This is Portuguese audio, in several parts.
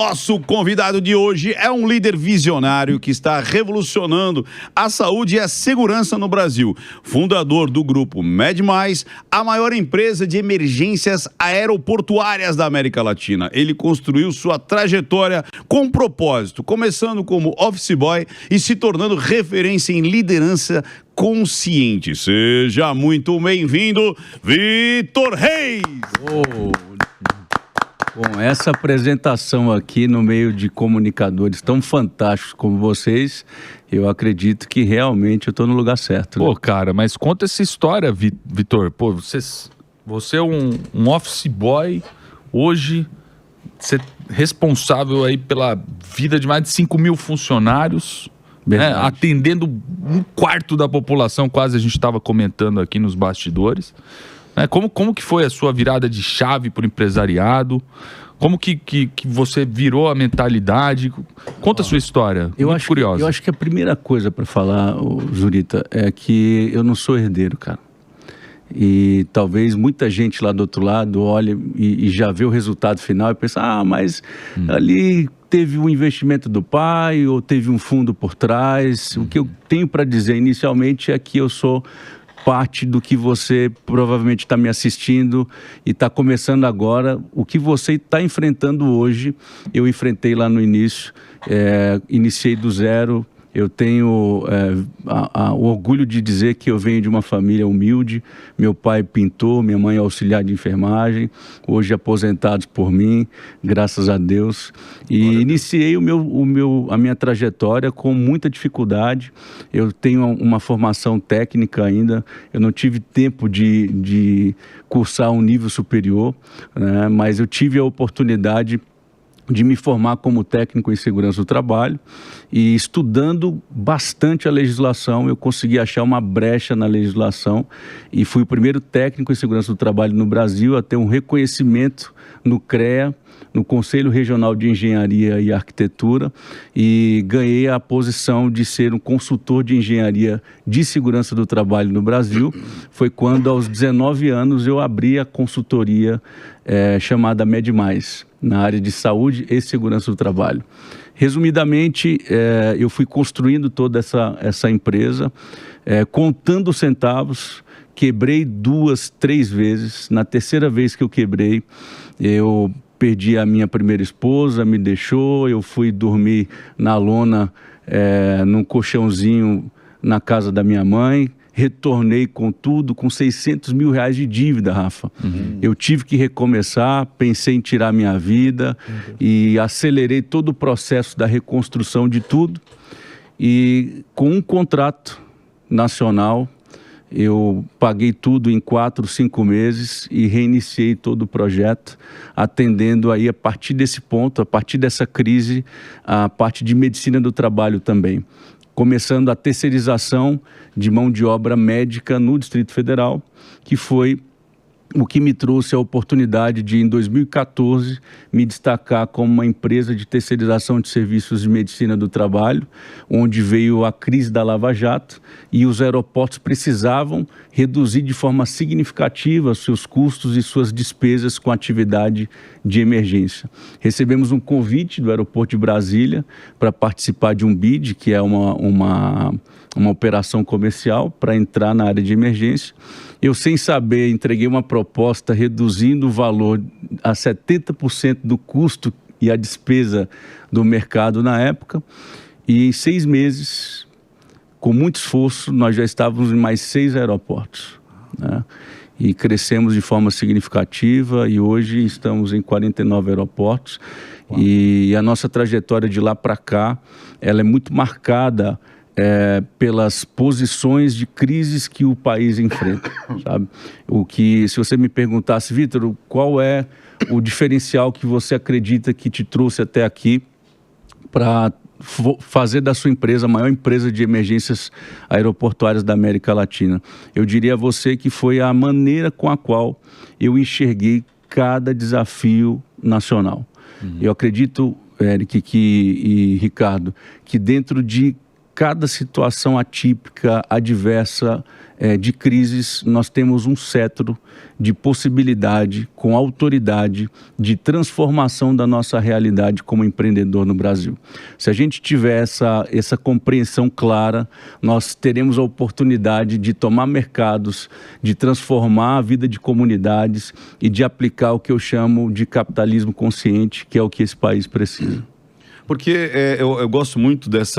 Nosso convidado de hoje é um líder visionário que está revolucionando a saúde e a segurança no Brasil. Fundador do grupo MedMais, a maior empresa de emergências aeroportuárias da América Latina. Ele construiu sua trajetória com propósito, começando como office boy e se tornando referência em liderança consciente. Seja muito bem-vindo, Vitor Reis! Com essa apresentação aqui no meio de comunicadores tão fantásticos como vocês, eu acredito que realmente eu estou no lugar certo. Né? Pô, cara, mas conta essa história, Vitor. Pô, você é um office boy, hoje você é responsável aí pela vida de mais de 5 mil funcionários, né, atendendo 1/4 da população, quase a gente estava comentando aqui nos bastidores. Como que foi a sua virada de chave para o empresariado? Como que você virou a mentalidade? Conta a sua história, muito curiosa. Eu acho que a primeira coisa para falar, Zurita, é que eu não sou herdeiro, cara. E talvez muita gente lá do outro lado olhe e já vê o resultado final e pensa, mas ali teve um investimento do pai ou teve um fundo por trás. O que eu tenho para dizer inicialmente é que eu sou parte do que você provavelmente está me assistindo e está começando agora. O que você está enfrentando hoje, eu enfrentei lá no início, iniciei do zero. Eu tenho o orgulho de dizer que eu venho de uma família humilde. Meu pai pintor, minha mãe auxiliar de enfermagem, hoje aposentados por mim, graças a Deus. E iniciei a minha trajetória com muita dificuldade. Eu tenho uma formação técnica ainda, eu não tive tempo de cursar um nível superior, né? Mas eu tive a oportunidade de me formar como técnico em segurança do trabalho e estudando bastante a legislação, eu consegui achar uma brecha na legislação e fui o primeiro técnico em segurança do trabalho no Brasil a ter um reconhecimento no CREA, no Conselho Regional de Engenharia e Arquitetura, e ganhei a posição de ser um consultor de engenharia de segurança do trabalho no Brasil. Foi quando, aos 19 anos, eu abri a consultoria chamada MedMais, na área de saúde e segurança do trabalho. Resumidamente, eu fui construindo toda essa empresa, contando centavos, quebrei 2, 3 vezes. Na terceira vez que eu quebrei, eu perdi a minha primeira esposa, me deixou, eu fui dormir na lona, num colchãozinho na casa da minha mãe, retornei com tudo, com 600 mil reais de dívida, Rafa. Eu tive que recomeçar, pensei em tirar minha vida e acelerei todo o processo da reconstrução de tudo. E com um contrato nacional, eu paguei tudo em 4, 5 meses e reiniciei todo o projeto, atendendo aí a partir desse ponto, a partir dessa crise, a parte de medicina do trabalho também. Começando a terceirização de mão de obra médica no Distrito Federal, que foi o que me trouxe a oportunidade de, em 2014, me destacar como uma empresa de terceirização de serviços de medicina do trabalho, onde veio a crise da Lava Jato e os aeroportos precisavam reduzir de forma significativa seus custos e suas despesas com atividade de emergência. Recebemos um convite do aeroporto de Brasília para participar de um BID, que é uma operação comercial para entrar na área de emergência. Eu, sem saber, entreguei uma proposta reduzindo o valor a 70% do custo e a despesa do mercado na época. E em 6 meses, com muito esforço, nós já estávamos em mais 6 aeroportos, né? E crescemos de forma significativa e hoje estamos em 49 aeroportos. Uau. E a nossa trajetória de lá para cá, ela é muito marcada pelas posições de crises que o país enfrenta, sabe? Se você me perguntasse, Vitor, qual é o diferencial que você acredita que te trouxe até aqui para fazer da sua empresa a maior empresa de emergências aeroportuárias da América Latina? Eu diria a você que foi a maneira com a qual eu enxerguei cada desafio nacional. Eu acredito, Eric e Ricardo, que dentro de cada situação atípica, adversa, de crises, nós temos um cetro de possibilidade, com autoridade, de transformação da nossa realidade como empreendedor no Brasil. Se a gente tiver essa compreensão clara, nós teremos a oportunidade de tomar mercados, de transformar a vida de comunidades e de aplicar o que eu chamo de capitalismo consciente, que é o que esse país precisa. Porque eu gosto muito desse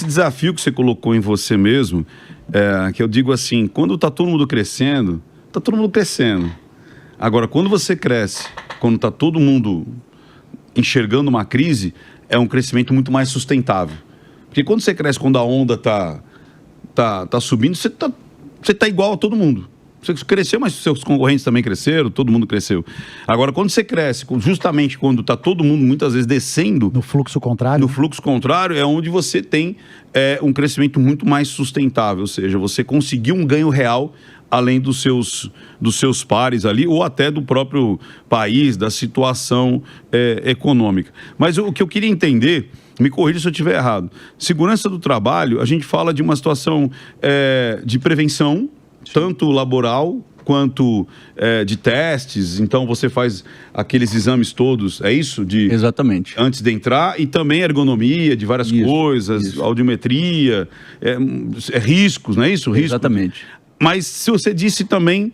desafio que você colocou em você mesmo, que eu digo assim, quando está todo mundo crescendo, está todo mundo crescendo. Agora, quando você cresce, quando está todo mundo enxergando uma crise, é um crescimento muito mais sustentável. Porque quando você cresce, quando a onda tá subindo, você tá igual a todo mundo. Você cresceu, mas seus concorrentes também cresceram, todo mundo cresceu. Agora, quando você cresce, justamente quando está todo mundo muitas vezes descendo... No fluxo contrário. No fluxo contrário é onde você tem um crescimento muito mais sustentável. Ou seja, você conseguiu um ganho real além dos seus pares ali, ou até do próprio país, da situação econômica. Mas o que eu queria entender, me corrija se eu estiver errado, segurança do trabalho, a gente fala de uma situação de prevenção, tanto laboral quanto de testes. Então você faz aqueles exames todos, é isso? Exatamente. Antes de entrar, e também ergonomia de várias coisas, audiometria, riscos, não é isso? Riscos. Exatamente. Mas se você disse também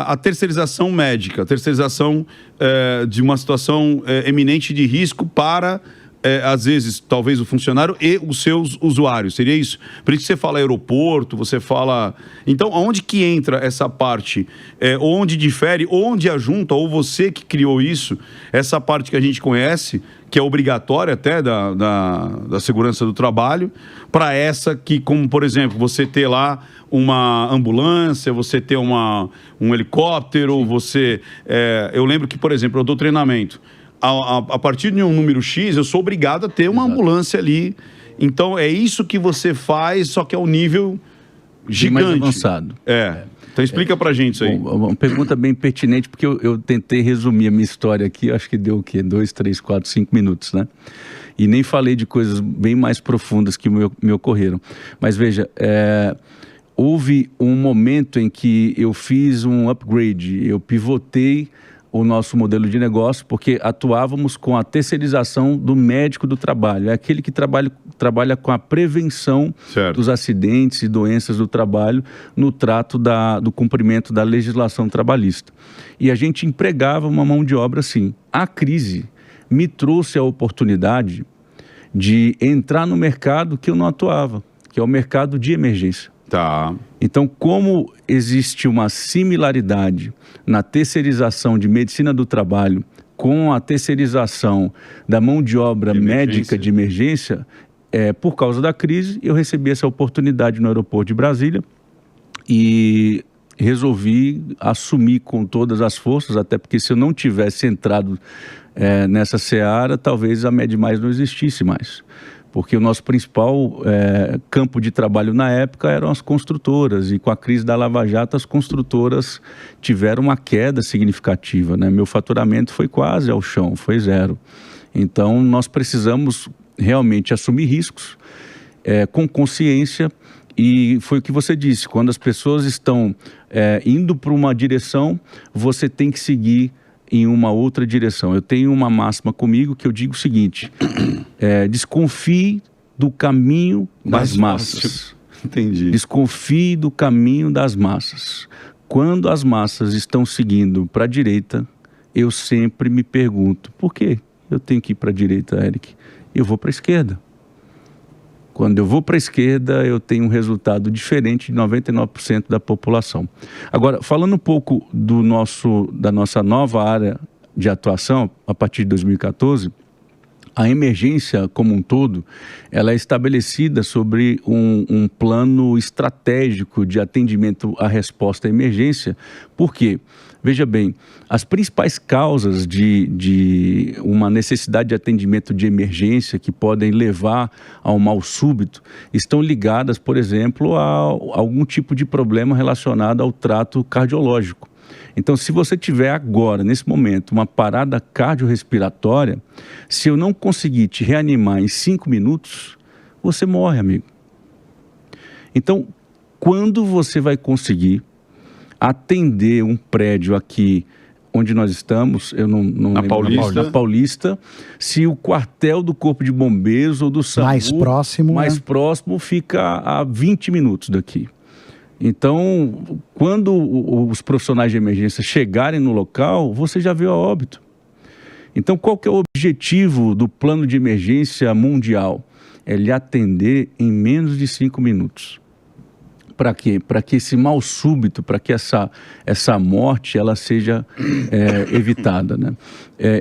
a terceirização médica, a terceirização de uma situação eminente de risco para... às vezes, talvez o funcionário e os seus usuários, seria isso? Por isso que você fala aeroporto, você fala... Então, onde que entra essa parte? Onde difere, onde ajunta, ou você que criou isso, essa parte que a gente conhece, que é obrigatória até da segurança do trabalho, para essa que, como, por exemplo, você ter lá uma ambulância, você ter um helicóptero, você... eu lembro que, por exemplo, eu dou treinamento. A partir de um número X, eu sou obrigado a ter uma ambulância ali. Então, é isso que você faz, só que é um nível gigante. Mais avançado. Então, explica pra gente isso aí. Bom, uma pergunta bem pertinente, porque eu tentei resumir a minha história aqui, acho que deu o quê? 2, 3, 4, 5 minutos, né? E nem falei de coisas bem mais profundas que me ocorreram. Mas veja, houve um momento em que eu fiz um upgrade, eu pivotei o nosso modelo de negócio, porque atuávamos com a terceirização do médico do trabalho. É aquele que trabalha com a prevenção dos acidentes e doenças do trabalho no trato do cumprimento da legislação trabalhista. E a gente empregava uma mão de obra assim. A crise me trouxe a oportunidade de entrar no mercado que eu não atuava, que é o mercado de emergência. Tá. Então, como existe uma similaridade na terceirização de medicina do trabalho com a terceirização da mão de obra médica de emergência, por causa da crise, eu recebi essa oportunidade no aeroporto de Brasília e resolvi assumir com todas as forças, até porque se eu não tivesse entrado nessa seara, talvez a MedMais não existisse mais. Porque o nosso principal campo de trabalho na época eram as construtoras, e com a crise da Lava Jato as construtoras tiveram uma queda significativa, né? Meu faturamento foi quase ao chão, foi 0. Então nós precisamos realmente assumir riscos com consciência, e foi o que você disse, quando as pessoas estão indo para uma direção, você tem que seguir em uma outra direção. Eu tenho uma máxima comigo que eu digo o seguinte: desconfie do caminho das massas. Entendi. Desconfie do caminho das massas. Quando as massas estão seguindo para a direita, eu sempre me pergunto, por que eu tenho que ir para a direita, Eric? Eu vou para a esquerda. Quando eu vou para a esquerda, eu tenho um resultado diferente de 99% da população. Agora, falando um pouco da nossa nova área de atuação, a partir de 2014, a emergência como um todo, ela é estabelecida sobre um plano estratégico de atendimento à resposta à emergência. Por quê? Veja bem, as principais causas de uma necessidade de atendimento de emergência que podem levar a um mal súbito estão ligadas, por exemplo, a algum tipo de problema relacionado ao trato cardiológico. Então, se você tiver agora, nesse momento, uma parada cardiorrespiratória, se eu não conseguir te reanimar em 5 minutos, você morre, amigo. Então, quando você vai conseguir atender um prédio aqui onde nós estamos, eu não lembro, Paulista. na Paulista, se o quartel do Corpo de Bombeiros ou do SAMU mais próximo fica a 20 minutos daqui. Então, quando os profissionais de emergência chegarem no local, você já veio a óbito. Então, qual que é o objetivo do plano de emergência mundial? É lhe atender em menos de 5 minutos. Para quê? Para que esse mal súbito, para que essa morte ela seja evitada, né?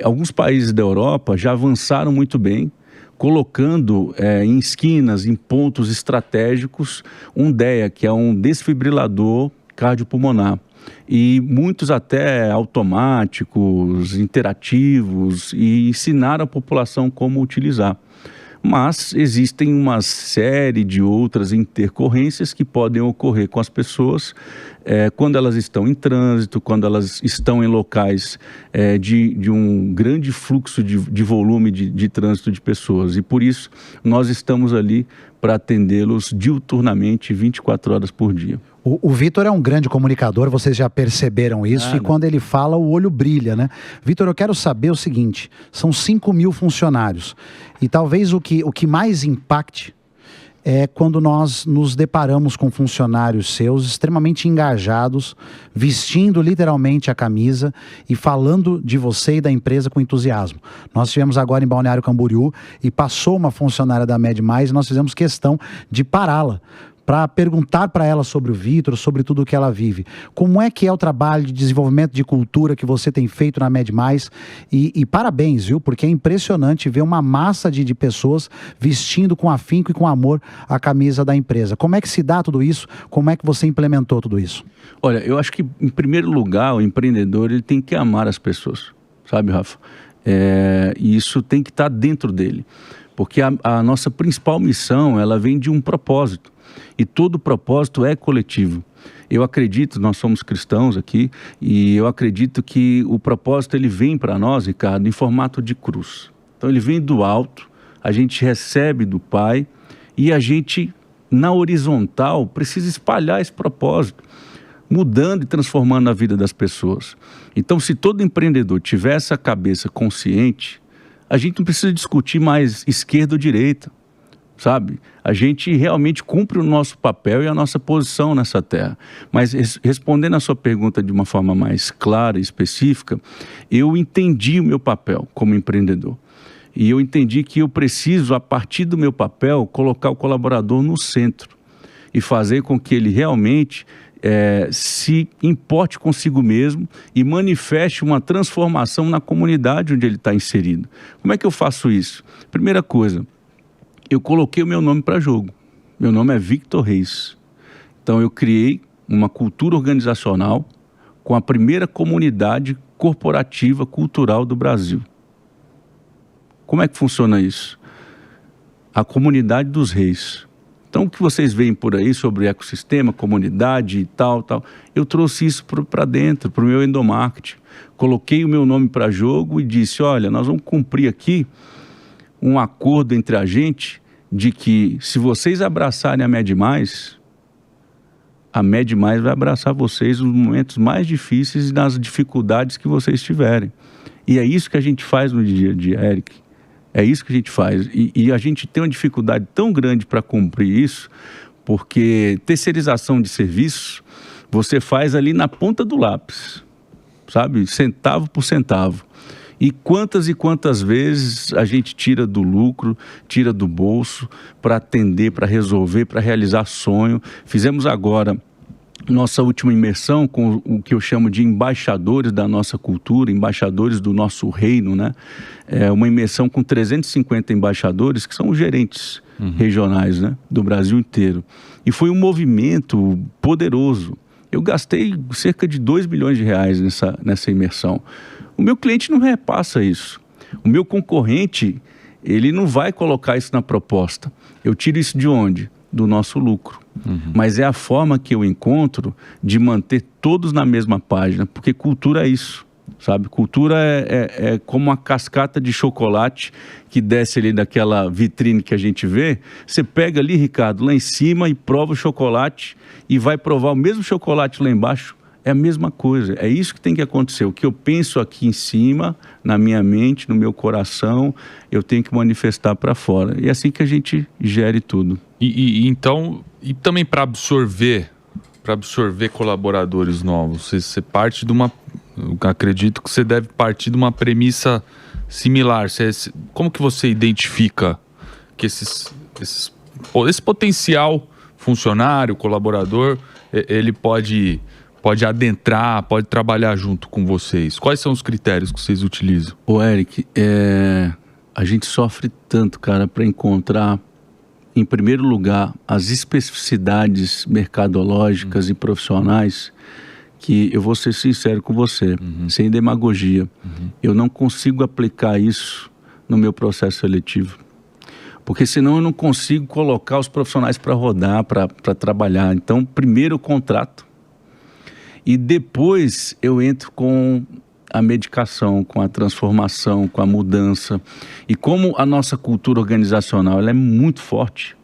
Alguns países da Europa já avançaram muito bem, colocando em esquinas, em pontos estratégicos, um DEA, que é um desfibrilador cardiopulmonar. E muitos até automáticos, interativos, e ensinaram a população como utilizar. Mas existem uma série de outras intercorrências que podem ocorrer com as pessoas quando elas estão em trânsito, quando elas estão em locais de um grande fluxo de volume de trânsito de pessoas. E por isso nós estamos ali para atendê-los diuturnamente, 24 horas por dia. O Vitor é um grande comunicador, vocês já perceberam isso, e quando ele fala, o olho brilha, né? Vitor, eu quero saber o seguinte, são 5.000 funcionários, e talvez o que mais impacte é quando nós nos deparamos com funcionários seus extremamente engajados, vestindo literalmente a camisa e falando de você e da empresa com entusiasmo. Nós estivemos agora em Balneário Camboriú e passou uma funcionária da Med+, e nós fizemos questão de pará-la para perguntar para ela sobre o Vitor, sobre tudo o que ela vive. Como é que é o trabalho de desenvolvimento de cultura que você tem feito na Med+, e parabéns, viu? Porque é impressionante ver uma massa de pessoas vestindo com afinco e com amor a camisa da empresa. Como é que se dá tudo isso? Como é que você implementou tudo isso? Olha, eu acho que, em primeiro lugar, o empreendedor ele tem que amar as pessoas, sabe, Rafa? E isso tem que estar dentro dele. Porque a nossa principal missão, ela vem de um propósito. E todo propósito é coletivo. Eu acredito, nós somos cristãos aqui, e eu acredito que o propósito ele vem para nós, Ricardo, em formato de cruz. Então ele vem do alto, a gente recebe do Pai, e a gente, na horizontal, precisa espalhar esse propósito, mudando e transformando a vida das pessoas. Então, se todo empreendedor tiver essa cabeça consciente, a gente não precisa discutir mais esquerda ou direita. Sabe? A gente realmente cumpre o nosso papel e a nossa posição nessa terra. Mas respondendo a sua pergunta de uma forma mais clara e específica, eu entendi o meu papel como empreendedor. E eu entendi que eu preciso, a partir do meu papel, colocar o colaborador no centro e fazer com que ele realmente se importe consigo mesmo e manifeste uma transformação na comunidade onde ele está inserido. Como é que eu faço isso? Primeira coisa, eu coloquei o meu nome para jogo. Meu nome é Victor Reis. Então eu criei uma cultura organizacional com a primeira comunidade corporativa cultural do Brasil. Como é que funciona isso? A comunidade dos reis. Então o que vocês veem por aí sobre ecossistema, comunidade e tal, eu trouxe isso para dentro, para o meu endomarketing. Coloquei o meu nome para jogo e disse, olha, nós vamos cumprir aqui um acordo entre a gente de que se vocês abraçarem a Med+, vai abraçar vocês nos momentos mais difíceis e nas dificuldades que vocês tiverem. E é isso que a gente faz no dia a dia, Eric. É isso que a gente faz. E a gente tem uma dificuldade tão grande para cumprir isso, porque terceirização de serviço, você faz ali na ponta do lápis, sabe? Centavo por centavo. E quantas vezes a gente tira do lucro, tira do bolso para atender, para resolver, para realizar sonho. Fizemos agora nossa última imersão com o que eu chamo de embaixadores da nossa cultura, embaixadores do nosso reino, né? É uma imersão com 350 embaixadores que são os gerentes regionais, né? Do Brasil inteiro. E foi um movimento poderoso. Eu gastei cerca de R$2 milhões nessa imersão. O meu cliente não repassa isso. O meu concorrente, ele não vai colocar isso na proposta. Eu tiro isso de onde? Do nosso lucro. Mas é a forma que eu encontro de manter todos na mesma página, porque cultura é isso, sabe? Cultura é como uma cascata de chocolate que desce ali daquela vitrine que a gente vê. Você pega ali, Ricardo, lá em cima e prova o chocolate e vai provar o mesmo chocolate lá embaixo. É a mesma coisa, é isso que tem que acontecer. O que eu penso aqui em cima, na minha mente, no meu coração, eu tenho que manifestar para fora. E é assim que a gente gere tudo. Então, e também para absorver colaboradores novos, você parte de uma... Eu acredito que você deve partir de uma premissa similar. Como que você identifica que esse potencial funcionário, colaborador, ele pode adentrar, pode trabalhar junto com vocês? Quais são os critérios que vocês utilizam? Ô, Eric, a gente sofre tanto, cara, para encontrar, em primeiro lugar, as especificidades mercadológicas e profissionais, que eu vou ser sincero com você, sem demagogia. Eu não consigo aplicar isso no meu processo seletivo. Porque senão eu não consigo colocar os profissionais para rodar, para trabalhar. Então, primeiro o contrato, e depois eu entro com a medicação, com a transformação, com a mudança. E como a nossa cultura organizacional ela é muito forte,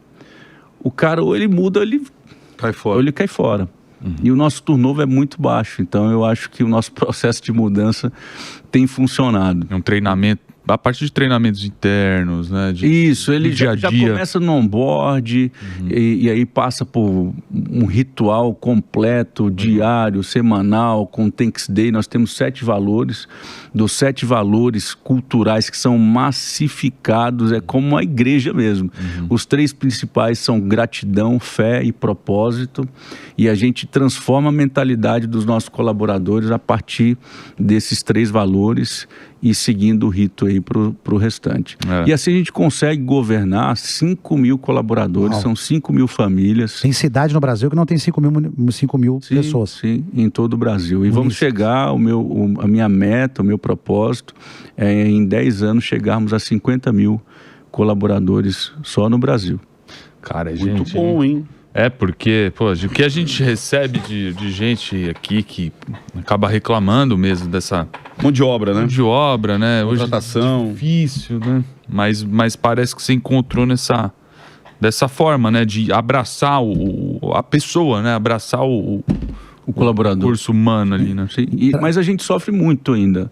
o cara ou ele muda ou ele cai fora. Ou ele cai fora. E o nosso turnover é muito baixo. Então eu acho que o nosso processo de mudança tem funcionado. É um treinamento, a partir de treinamentos internos, né? Isso, ele dia já começa no onboard e aí passa por um ritual completo, diário, semanal, com Thanks Day. Nós temos 7 valores, dos 7 valores culturais que são massificados, é como uma igreja mesmo. Os 3 principais são gratidão, fé e propósito, e a gente transforma a mentalidade dos nossos colaboradores a partir desses 3 valores e seguindo o rito aí pro restante. E assim a gente consegue governar 5 mil colaboradores, são 5 mil famílias. Tem cidade no Brasil que não tem 5 mil pessoas. Sim, em todo o Brasil. E vamos chegar, a minha meta, o meu propósito, é em 10 anos chegarmos a 50 mil colaboradores só no Brasil. Cara, muito bom, hein? Porque, pô, o que a gente recebe de gente aqui que acaba reclamando mesmo dessa... Mão de obra, né? Mão de obra, né? Contratação. Hoje é difícil, né? Mas parece que você encontrou dessa forma, né? De abraçar a pessoa, né? Abraçar o colaborador. O recurso humano ali, né? Sim, mas a gente sofre muito ainda.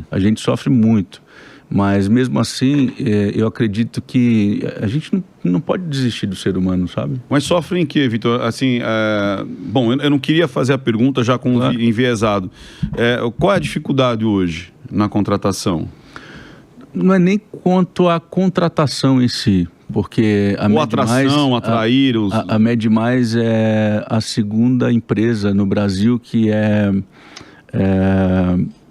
A gente sofre muito. Mas mesmo assim, eu acredito que a gente não pode desistir do ser humano, sabe? Mas sofre em quê, Vitor? Assim, bom, eu não queria fazer a pergunta já com enviesado. Qual é a dificuldade hoje na contratação? Não é nem quanto à contratação em si, porque a atração, atrair os... A MedMais é a segunda empresa no Brasil que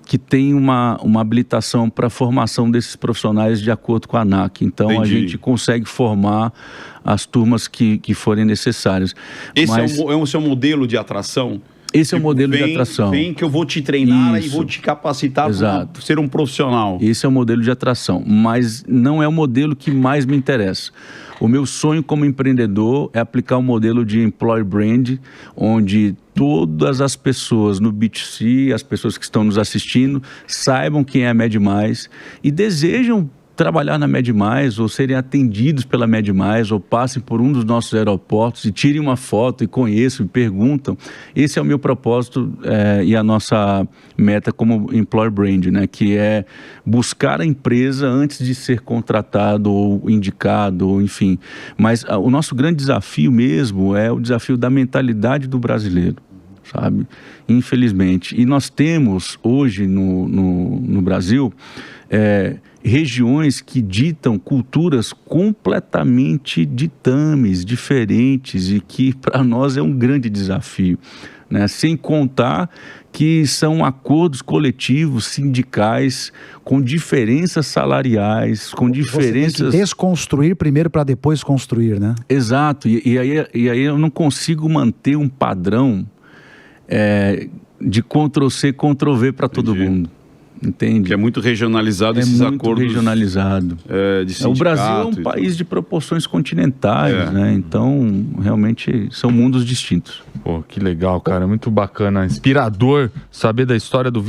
que tem uma habilitação para a formação desses profissionais de acordo com a ANAC. Então, Entendi. A gente consegue formar as turmas que forem necessárias. Esse é o seu modelo de atração? Esse é o modelo de atração. Vem que eu vou te treinar e vou te capacitar para ser um profissional. Esse é o modelo de atração, mas não é o modelo que mais me interessa. O meu sonho como empreendedor é aplicar um modelo de employer brand, onde todas as pessoas no B2C, as pessoas que estão nos assistindo, saibam quem é a MedMais e desejam trabalhar na MedMais ou serem atendidos pela MedMais ou passem por um dos nossos aeroportos e tirem uma foto e conheçam e perguntam. Esse é o meu propósito e a nossa meta como Employer Brand, né? Que é buscar a empresa antes de ser contratado ou indicado, ou enfim. Mas o nosso grande desafio mesmo é o desafio da mentalidade do brasileiro, sabe? Infelizmente. E nós temos hoje no Brasil regiões que ditam culturas completamente ditames, diferentes e que para nós é um grande desafio, né? Sem contar que são acordos coletivos, sindicais, com diferenças salariais, com diferenças... Você tem que desconstruir primeiro para depois construir, né? Exato, e aí eu não consigo manter um padrão de Ctrl-C, Ctrl-V para todo mundo. entende? Que é muito regionalizado É esses muito acordos regionalizado. de O sindicato. Brasil é um e tudo. país de proporções continentais, É. né? Então, realmente, são mundos distintos. Pô, que legal, cara. Muito bacana. Inspirador saber da história do Vitor.